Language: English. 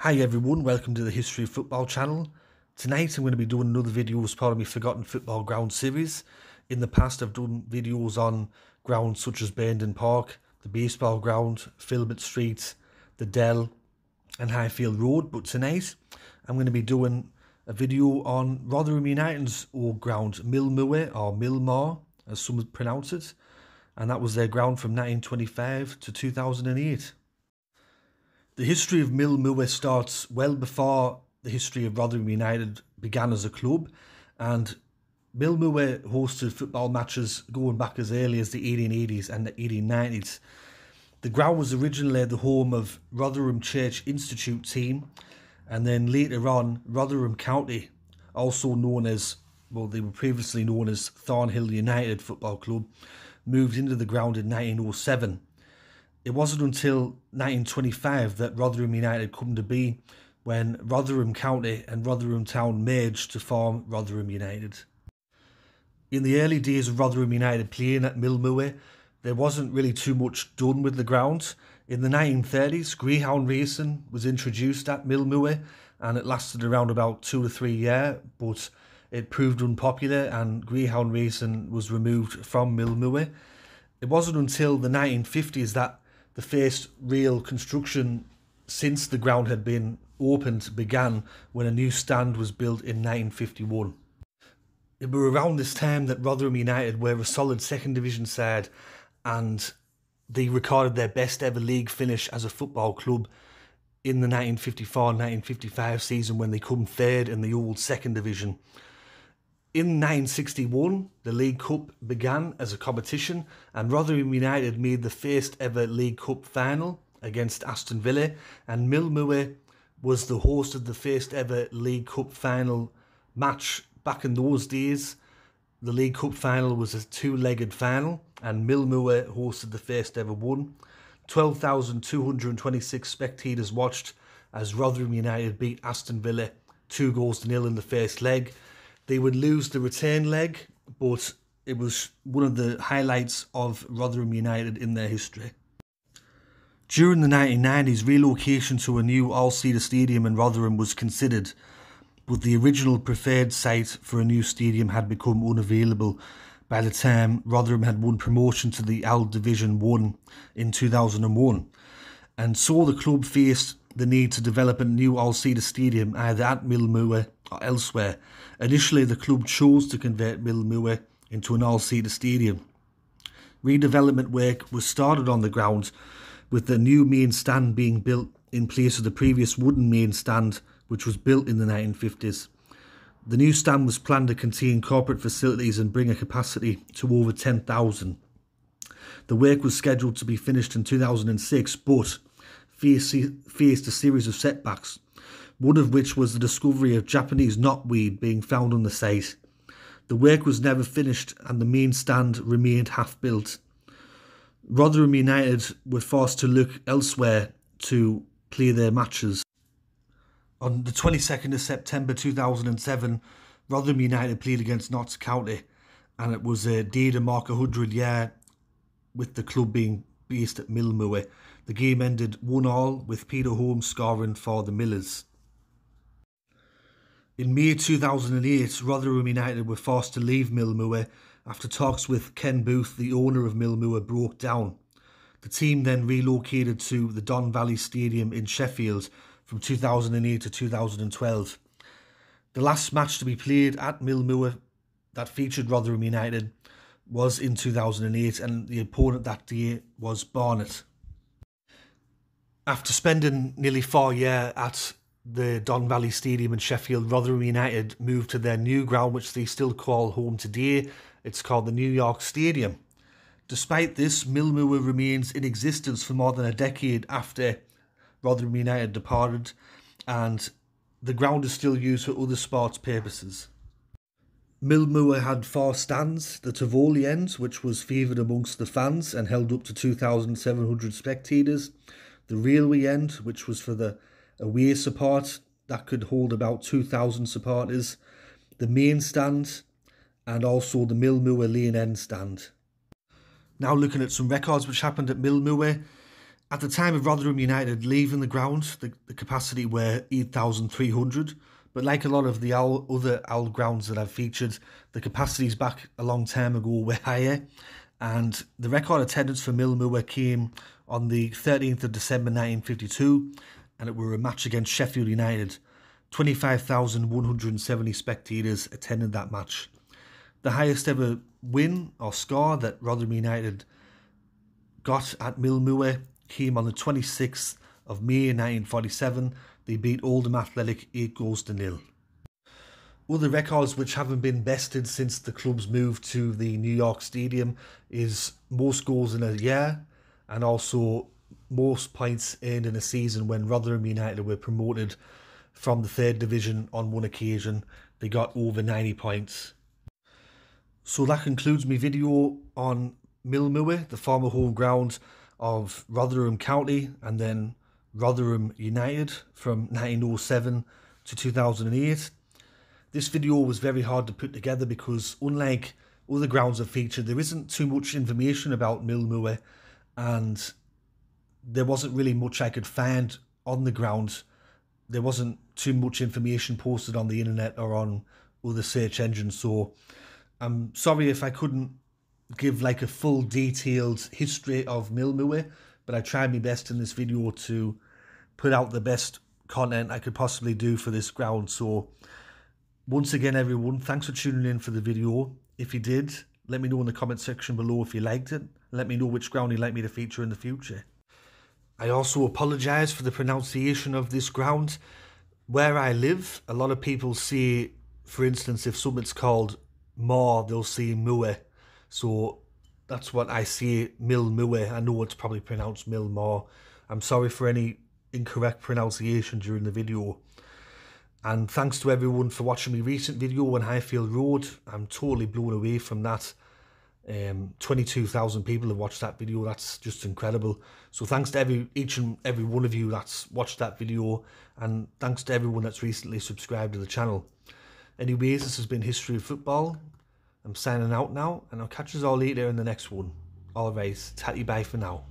Hi everyone, welcome to the History of Football channel. Tonight I'm going to be doing another video as part of my Forgotten Football Ground series. In the past I've done videos on grounds such as Burnden Park, the baseball ground, Filbert Street, the Dell and Highfield Road, but tonight I'm going to be doing a video on Rotherham United's old ground, Milmoor or Milmoor as some would pronounce it, and that was their ground from 1925 to 2008. The history of Milmoor starts well before the history of Rotherham United began as a club, and Milmoor hosted football matches going back as early as the 1880s and the 1890s. The ground was originally the home of Rotherham Church Institute team, and then later on Rotherham County, also known as, well, they were previously known as Thornhill United Football Club, moved into the ground in 1907. It wasn't until 1925 that Rotherham United come to be, when Rotherham County and Rotherham Town merged to form Rotherham United. In the early days of Rotherham United playing at Milmoor, there wasn't really too much done with the ground. In the 1930s, greyhound racing was introduced at Milmoor, and it lasted around about 2 to 3 years, but it proved unpopular and greyhound racing was removed from Milmoor. It wasn't until the 1950s that the first real construction since the ground had been opened began, when a new stand was built in 1951. It was around this time that Rotherham United were a solid second division side, and they recorded their best ever league finish as a football club in the 1954-1955 season, when they come third in the old second division. In 1961, the League Cup began as a competition, and Rotherham United made the first ever League Cup final against Aston Villa, and Milmoor was the host of the first ever League Cup final match. Back in those days, the League Cup final was a two-legged final, and Milmoor hosted the first ever one. 12,226 spectators watched as Rotherham United beat Aston Villa 2-0 in the first leg. They would lose the return leg, but it was one of the highlights of Rotherham United in their history. During the 1990s, relocation to a new all-seater stadium in Rotherham was considered, but the original preferred site for a new stadium had become unavailable by the time Rotherham had won promotion to the L Division 1 in 2001. And so the club faced the need to develop a new all-seater stadium either at Milmoor or elsewhere. Initially, the club chose to convert Milmoor into an all-seater stadium. Redevelopment work was started on the ground, with the new main stand being built in place of the previous wooden main stand, which was built in the 1950s. The new stand was planned to contain corporate facilities and bring a capacity to over 10,000. The work was scheduled to be finished in 2006, but faced a series of setbacks, one of which was the discovery of Japanese knotweed being found on the site. The work was never finished and the main stand remained half-built. Rotherham United were forced to look elsewhere to play their matches. On the 22nd of September 2007, Rotherham United played against Notts County, and it was a day to mark 100 years with the club being based at Milmoor. The game ended 1-1 with Peter Holmes scoring for the Millers. In May 2008, Rotherham United were forced to leave Milmoor after talks with Ken Booth, the owner of Milmoor, broke down. The team then relocated to the Don Valley Stadium in Sheffield from 2008 to 2012. The last match to be played at Milmoor that featured Rotherham United was in 2008, and the opponent that day was Barnet. After spending nearly 4 years at the Don Valley Stadium in Sheffield, Rotherham United moved to their new ground, which they still call home today. It's called the New York Stadium. Despite this, Milmoor remains in existence for more than a decade after Rotherham United departed, and the ground is still used for other sports purposes. Milmoor had 4 stands: the Tivoli end, which was favoured amongst the fans and held up to 2,700 spectators; the Railway end, which was for the away support, that could hold about 2,000 supporters; the main stand, and also the Milmoor Lane end stand. Now looking at some records which happened at Milmoor. At the time of Rotherham United leaving the ground, the capacity were 8,300. But like a lot of the other old grounds that I've featured, the capacities back a long time ago were higher. And the record attendance for Milmoor came on the 13th of December 1952, and it were a match against Sheffield United. 25,170 spectators attended that match. The highest ever win or score that Rotherham United got at Milmoor came on the 26th of May 1947. They beat Oldham Athletic 8-0. Other records which haven't been bested since the club's move to the New York Stadium is most goals in a year and also most points earned in a season when Rotherham United were promoted from the 3rd Division on one occasion. They got over 90 points. So that concludes my video on Milmoor, the former home ground of Rotherham County and then Rotherham United from 1907 to 2008. This video was very hard to put together because unlike other grounds I've featured, there isn't too much information about Milmoor and there wasn't really much I could find on the ground. There wasn't too much information posted on the internet or on other search engines, so I'm sorry if I couldn't give like a full detailed history of Milmoor, but I tried my best in this video to put out the best content I could possibly do for this ground. So once again everyone, thanks for tuning in for the video. If you did, let me know in the comment section below if you liked it. Let me know which ground you'd like me to feature in the future. I also apologise for the pronunciation of this ground. Where I live, a lot of people say, for instance, if something's called Moor, they'll say Moor. So that's what I say, Milmoor. I know it's probably pronounced Milmoor. I'm sorry for any incorrect pronunciation during the video. And thanks to everyone for watching my recent video on Highfield Road. I'm totally blown away from that. 22,000 people have watched that video. That's just incredible. So thanks to each and every one of you that's watched that video, and thanks to everyone that's recently subscribed to the channel. Anyways, this has been History of Football. I'm signing out now, and I'll catch us all later in the next one. Alright, tatty bye for now.